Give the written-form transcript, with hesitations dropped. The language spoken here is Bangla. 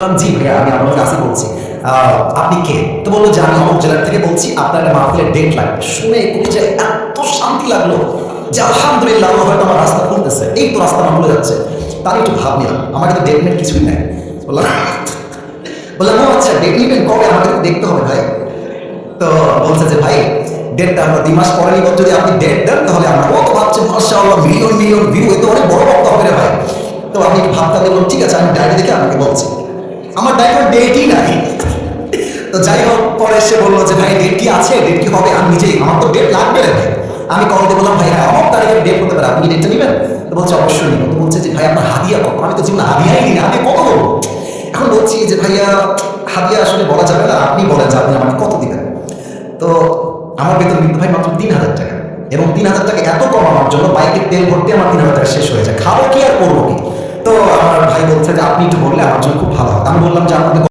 জি ভাইয়া, আমি আমার কাছে বলছি। আপনি কে? তো বললো যে আমি অমুক জেলার থেকে বলছি, আপনার একটা মাহফিলের ডেট লাগবে। শুনে কলিজায় এত শান্তি লাগলো যে আলহামদুলিল্লাহ, আল্লাহ হয়তো আমার রাস্তা খুলতেছে। এই তো রাস্তা আমার খুলে যাচ্ছে। তার একটু ভাব নিলাম, আমার কিন্তু ডেট নেট কিছুই নাই। বললাম বললাম ও আচ্ছা, ডেট নিবেন কবে? আমাকে তো দেখতে হবে ভাই। তো বলছে যে ভাই, ডেটটা আমরা 2 মাস পরে নিব, যদি আপনি ডেট দেন তাহলে আমরা। ও তো ভাবছে মাশাআল্লাহ, মিলিয়ন মিলিয়ন ভিউ, এ তো অনেক বড় বক্তা হবে রে ভাই। তো আমি একটু ভাবতে বললাম ঠিক আছে, আমি ডায়েরি দেখে আপনাকে বলছি। আমার ডায়েরি ডেটই নাই। তো যাই হোক, পরে সে বললো যে ভাই ডেট কি আছে, ডেট কি হবে? আমি নিজেই, আমার তো ডেট লাগবে রে ভাই। আমি কল দিয়ে বললাম ভাই হ্যাঁ, অমুক তারিখের ডেট হতে পারে, আপনি ডেটটা নেবেন? তো বলছে অবশ্যই নিব। তো বলছে যে ভাই আপনার হাদিয়া কত? আমি তো জীবনে হাদিয়াই নিই না, আমি কত বলবো? এখন বলছি যে ভাইয়া, হাদিয়া আসলে বলা যাবে না, আপনি বলেন যে আপনি আমাকে কত দিবেন। তো আমার বেতন কিন্তু ভাই মাত্র 3,000 টাকা, এবং 3,000 টাকা এত কম আমার জন্য, বাইকের তেল ভরতে আমার 3,000 টাকা শেষ হয়ে যায়, খাবো কি আর করবো কি? তো আমার ভাই বলছে যে আপনি একটু বললে আমার জন্য খুব ভালো হয়। আমি বললাম যে আপনাদের